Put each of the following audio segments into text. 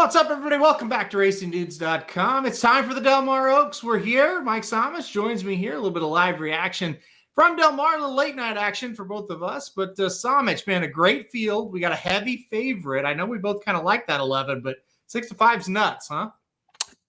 What's up, everybody? Welcome back to RacingDudes.com. It's time for the Del Mar Oaks. We're here. Mike Somich joins me here. A little bit of live reaction from Del Mar, a little late night action for both of us. But Somich, man, a great field. We got a heavy favorite. I know we both kind of like that 11, but 6-5's nuts, huh?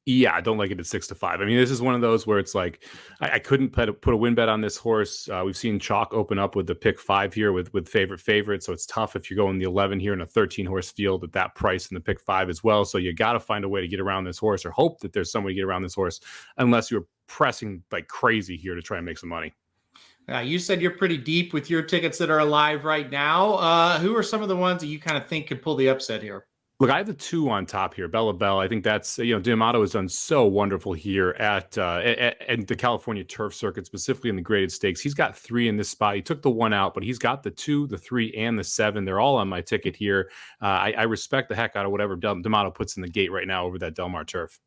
Yeah, I don't like it at 6-5. I mean, this is one of those where it's like I couldn't put a win bet on this horse. We've seen chalk open up with the pick 5 here with favorite. So it's tough if you're going the 11 here in a 13 horse field at that price in the pick 5 as well. So you got to find a way to get around this horse or hope that there's some way to get around this horse unless you're pressing like crazy here to try and make some money. You said you're pretty deep with your tickets that are alive right now. Who are some of the ones that you kind of think could pull the upset here? Look, I have the 2 on top here. Bella Bell. I think that's, D'Amato has done so wonderful here at the California turf circuit, specifically in the graded stakes. He's got 3 in this spot. He took the 1 out, but he's got the 2, the 3, and the 7. They're all on my ticket here. I respect the heck out of whatever D'Amato puts in the gate right now over that Del Mar turf.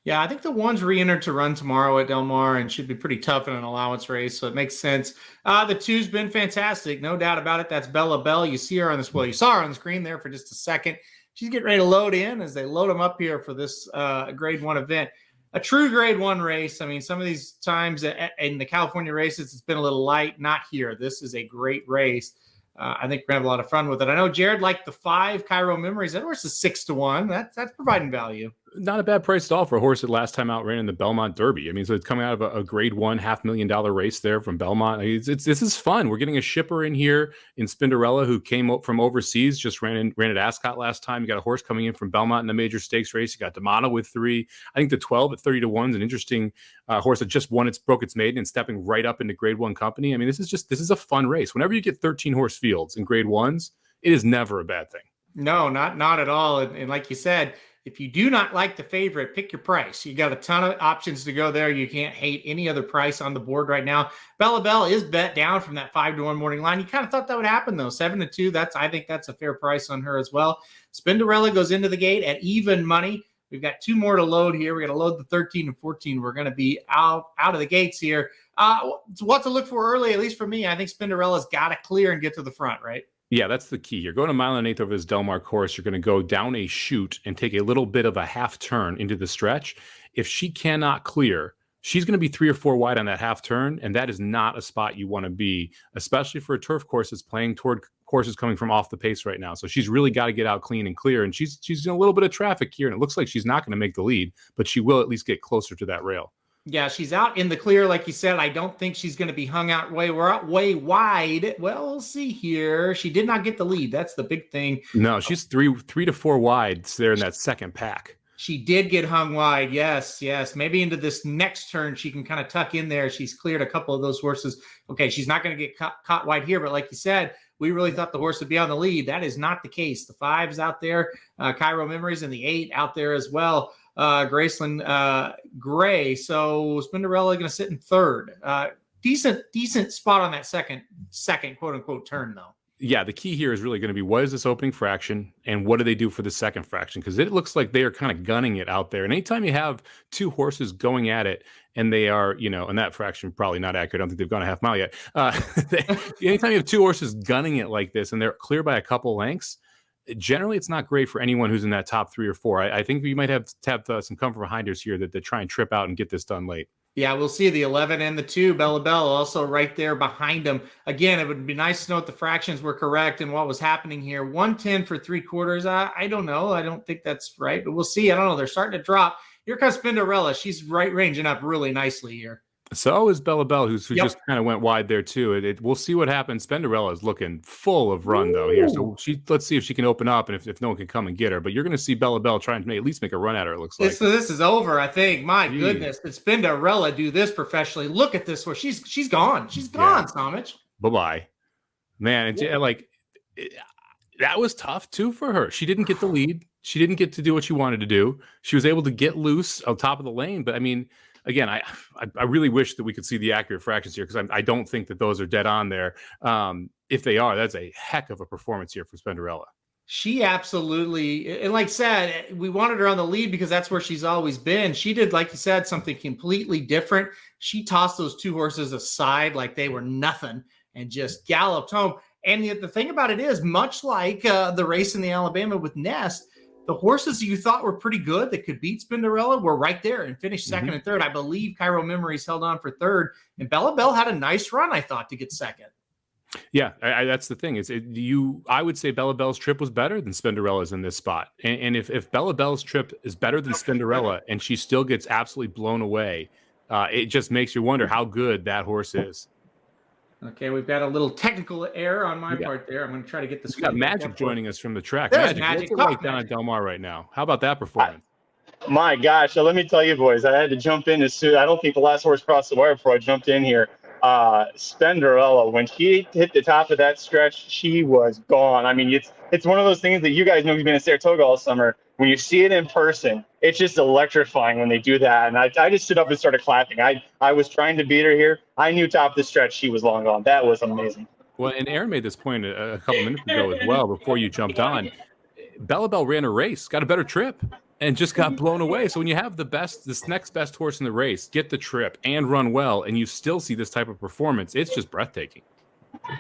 Yeah, I think the 1's re-entered to run tomorrow at Del Mar and should be pretty tough in an allowance race, so it makes sense. The 2's been fantastic, no doubt about it. That's Bella Bell. You see her on this. Well, you saw her on the screen there for just a second. She's getting ready to load in as they load them up here for this grade 1 event. A true grade 1 race. I mean, some of these times in the California races, it's been a little light. Not here. This is a great race. I think we're going to have a lot of fun with it. I know Jared liked the 5 Cairo Memories. That horse is 6-1. That's providing value. Not a bad price at all for a horse that last time out ran in the Belmont Derby. I mean, so it's coming out of a grade 1 $500,000 race there from Belmont. I mean, this is fun. We're getting a shipper in here in Spendarella who came up from overseas, just ran at Ascot last time. You got a horse coming in from Belmont in the major stakes race. You got D'Amato with 3. I think the 12 at 30-1 is an interesting horse that just broke its maiden and stepping right up into grade 1 company. I mean, this is a fun race. Whenever you get 13 horse fields in grade 1s, it is never a bad thing. No, not at all. And like you said, if you do not like the favorite, pick your price. You got a ton of options to go there. You can't hate any other price on the board right now. Bella Bell is bet down from that 5-1 morning line. You kind of thought that would happen though. 7-2. I think that's a fair price on her as well. Spendarella goes into the gate at even money. We've got 2 more to load here. We're going to load the 13 and 14. We're going to be out of the gates here. What to look for early, at least for me. I think Spendarella's got to clear and get to the front, right? Yeah, that's the key. You're going a 1.125 over this Del Mar course. You're going to go down a chute and take a little bit of a half turn into the stretch. If she cannot clear, she's going to be 3 or 4 wide on that half turn, and that is not a spot you want to be, especially for a turf course that's playing toward courses coming from off the pace right now. So she's really got to get out clean and clear, and she's in a little bit of traffic here, and it looks like she's not going to make the lead, but she will at least get closer to that rail. Yeah, she's out in the clear, like you said. I don't think she's going to be hung out way wide. Well, we'll see here. She did not get the lead. That's the big thing. No, she's 3 to 4 wide there in that second pack. She did get hung wide. Yes. Maybe into this next turn, she can kind of tuck in there. She's cleared a couple of those horses. Okay, she's not going to get caught wide here, but like you said, we really thought the horse would be on the lead. That is not the case. The 5's out there, Cairo Memories, and the 8 out there as well. Graceland Gray. So Spendarella going to sit in 3rd. Decent spot on that second quote unquote turn though. Yeah, the key here is really going to be what is this opening fraction and what do they do for the second fraction? Because it looks like they are kind of gunning it out there. And anytime you have 2 horses going at it and they are, and that fraction probably not accurate. I don't think they've gone a half mile yet. Anytime you have 2 horses gunning it like this and they're clear by a couple lengths, generally it's not great for anyone who's in that top 3 or 4. I think we might have some comfort behinders here that try and trip out and get this done late. Yeah, we'll see the 11 and the 2, Bella Bell, also right there behind them. Again, it would be nice to know if the fractions were correct and what was happening here. 110 for 3/4. I don't know. I don't think that's right, but we'll see. I don't know. They're starting to drop. Here comes Spendarella. She's ranging up really nicely here. So is Bella Bell, who just kind of went wide there too. We'll see what happens. Spendarella is looking full of run though here, so let's see if she can open up and if no one can come and get her. But you're going to see Bella Bell trying to at least make a run at her. It looks like this is over. I think. My goodness, did Spendarella do this professionally? Look at this one. She's gone. She's gone. Somich. Bye, man. That was tough too for her. She didn't get the lead. She didn't get to do what she wanted to do. She was able to get loose on top of the lane, but I mean. Again, I really wish that we could see the accurate fractions here because I don't think that those are dead on there. If they are, that's a heck of a performance here for Spendarella. She absolutely, and like I said, we wanted her on the lead because that's where she's always been. She did, like you said, something completely different. She tossed those 2 horses aside like they were nothing and just galloped home. And the thing about it is, much like the race in the Alabama with Nest, the horses you thought were pretty good that could beat Spendarella were right there and finished second and third. I believe Cairo Memories held on for third, and Bella Bell had a nice run, I thought, to get second. Yeah, that's the thing. I would say Bella Bell's trip was better than Spendarella's in this spot. And if Bella Bell's trip is better than Spendarella and she still gets absolutely blown away, it just makes you wonder how good that horse is. Okay, we've got a little technical error on my part there. I'm going to try to get this. We got Magic joining us from the track. There's Magic. What's it like down at Del Mar right now? How about that performance? My gosh, so let me tell you, boys, I had to jump in as soon. I don't think the last horse crossed the wire before I jumped in here. Spendarella, when she hit the top of that stretch, she was gone. I mean, it's one of those things that you guys know, you've been in Saratoga all summer. When you see it in person, it's just electrifying when they do that. And I just stood up and started clapping. I was trying to beat her here. I knew top of the stretch she was long gone. That was amazing. Well, and Aaron made this point a couple minutes ago as well before you jumped on. Bella Bell ran a race, got a better trip, and just got blown away. So when you have this next best horse in the race, get the trip and run well, and you still see this type of performance, it's just breathtaking.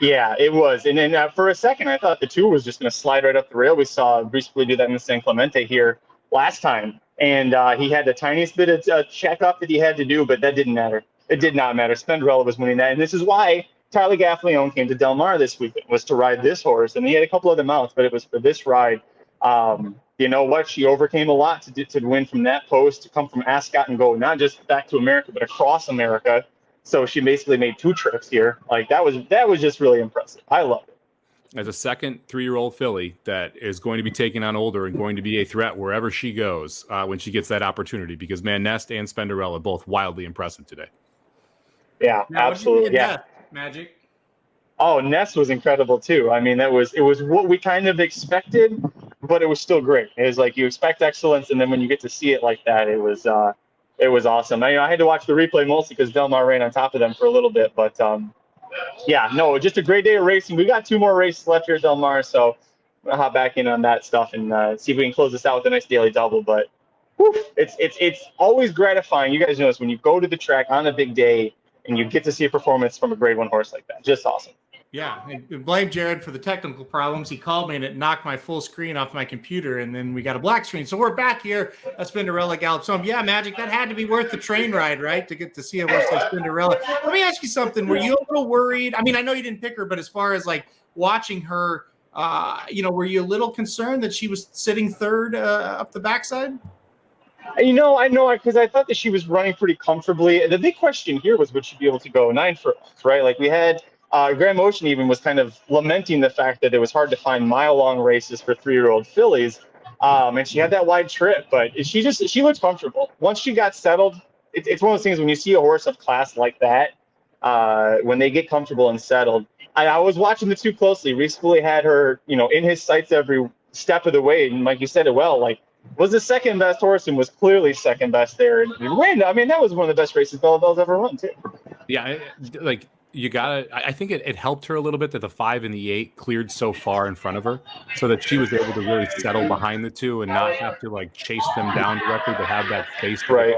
Yeah, it was. And then for a second, I thought the tour was just going to slide right up the rail. We saw Bruce do that in the San Clemente here last time. And he had the tiniest bit of check-up that he had to do, but that didn't matter. It did not matter. Spendarella was winning that. And this is why Tyler Gaffleone came to Del Mar this weekend, was to ride this horse. And he had a couple other mounts, but it was for this ride. You know what? She overcame a lot to win from that post, to come from Ascot and go not just back to America, but across America. So she basically made 2 trips here. Like that was just really impressive. I loved it. As a second 3-year-old filly that is going to be taking on older and going to be a threat wherever she goes when she gets that opportunity, because man, Nest and Spendarella both wildly impressive today. Yeah, absolutely. Yeah, Magic. Oh, Nest was incredible too. I mean, it was what we kind of expected, but it was still great. It was like you expect excellence, and then when you get to see it like that, it was awesome. I had to watch the replay mostly because Del Mar ran on top of them for a little bit, but yeah, no, just a great day of racing. We got 2 more races left here at Del Mar, so I'll hop back in on that stuff and see if we can close this out with a nice daily double. But whew, it's always gratifying. You guys know this, when you go to the track on a big day and you get to see a performance from a grade 1 horse like that. Just awesome. Yeah, and blame Jared for the technical problems. He called me and it knocked my full screen off my computer, and then we got a black screen. So we're back here at Spendarella Gallops Home. Yeah, Magic, that had to be worth the train ride, right, to get to see a horse like Spendarella. Let me ask you something. Were you a little worried? I mean, I know you didn't pick her, but as far as like watching her, were you a little concerned that she was sitting third up the backside? I know, because I thought that she was running pretty comfortably. The big question here was, would she be able to go 9 furlongs, right? Like we had Grand Motion even was kind of lamenting the fact that it was hard to find mile-long races for 3-year-old fillies. And she had that wide trip, but she looked comfortable. Once she got settled, it's one of those things when you see a horse of class like that, when they get comfortable and settled. I was watching the 2 closely. Reese Foley had her, in his sights every step of the way. And like you said it well, like, was the second best horse and was clearly second best there. And Miranda, I mean, that was one of the best races Bella Bell's ever run, too. Yeah, like, I think it helped her a little bit that the 5 and the 8 cleared so far in front of her, so that she was able to really settle behind the 2 and not have to like chase them down directly, but have that space. Right.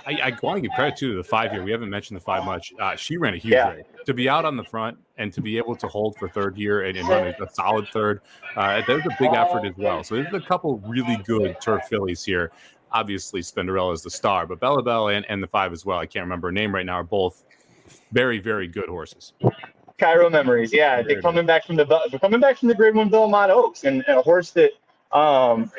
I want to give credit to the 5 here. We haven't mentioned the 5 much. She ran a huge race. To be out on the front and to be able to hold for third here and run a solid third, that was a big effort as well. So there's a couple really good turf fillies here. Obviously, Spendarella is the star, but Bella Bell and the 5 as well, I can't remember her name right now, are both very, very good horses. Cairo Memories, yeah. They're coming back from the Grade 1 Belmont Oaks, and a horse that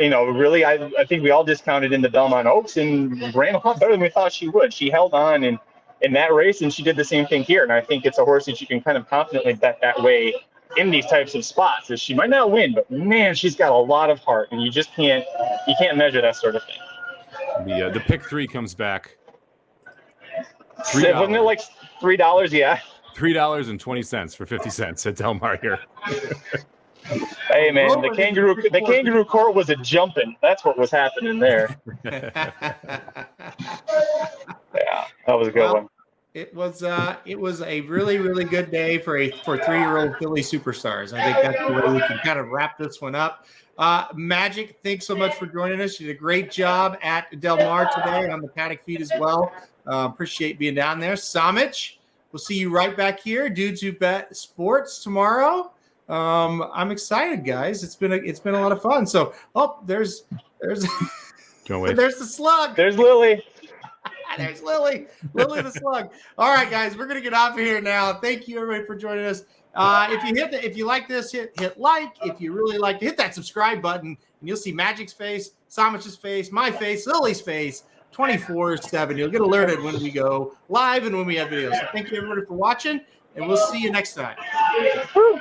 really I think we all discounted in the Belmont Oaks and ran a lot better than we thought she would. She held on in that race, and she did the same thing here. And I think it's a horse that you can kind of confidently bet that way in these types of spots. She might not win, but man, she's got a lot of heart, and you can't measure that sort of thing. The pick 3 comes back. Wasn't it like $3? Yeah. $3.20 for 50 cents at Del Mar here. Hey man, the kangaroo court was a jumping. That's what was happening there. Yeah, that was a good one. It was a really, really good day for 3-year-old filly superstars. I think that's the way we can kind of wrap this one up. Magic, thanks so much for joining us. You did a great job at Del Mar today on the paddock feed as well. Appreciate being down there. Somich, we'll see you right back here. Dudes Who Bet Sports tomorrow. I'm excited, guys. It's been a lot of fun. So, there's Don't wait. there's the slug. There's Lily. There's Lily the slug. All right, guys, we're gonna get off of here now. Thank you everybody for joining us. If you like this, hit like. If you really like, hit that subscribe button, and you'll see Magic's face, Somich's face, my face, Lily's face, 24/7. You'll get alerted when we go live and when we have videos. So thank you everybody for watching, and we'll see you next time. Woo.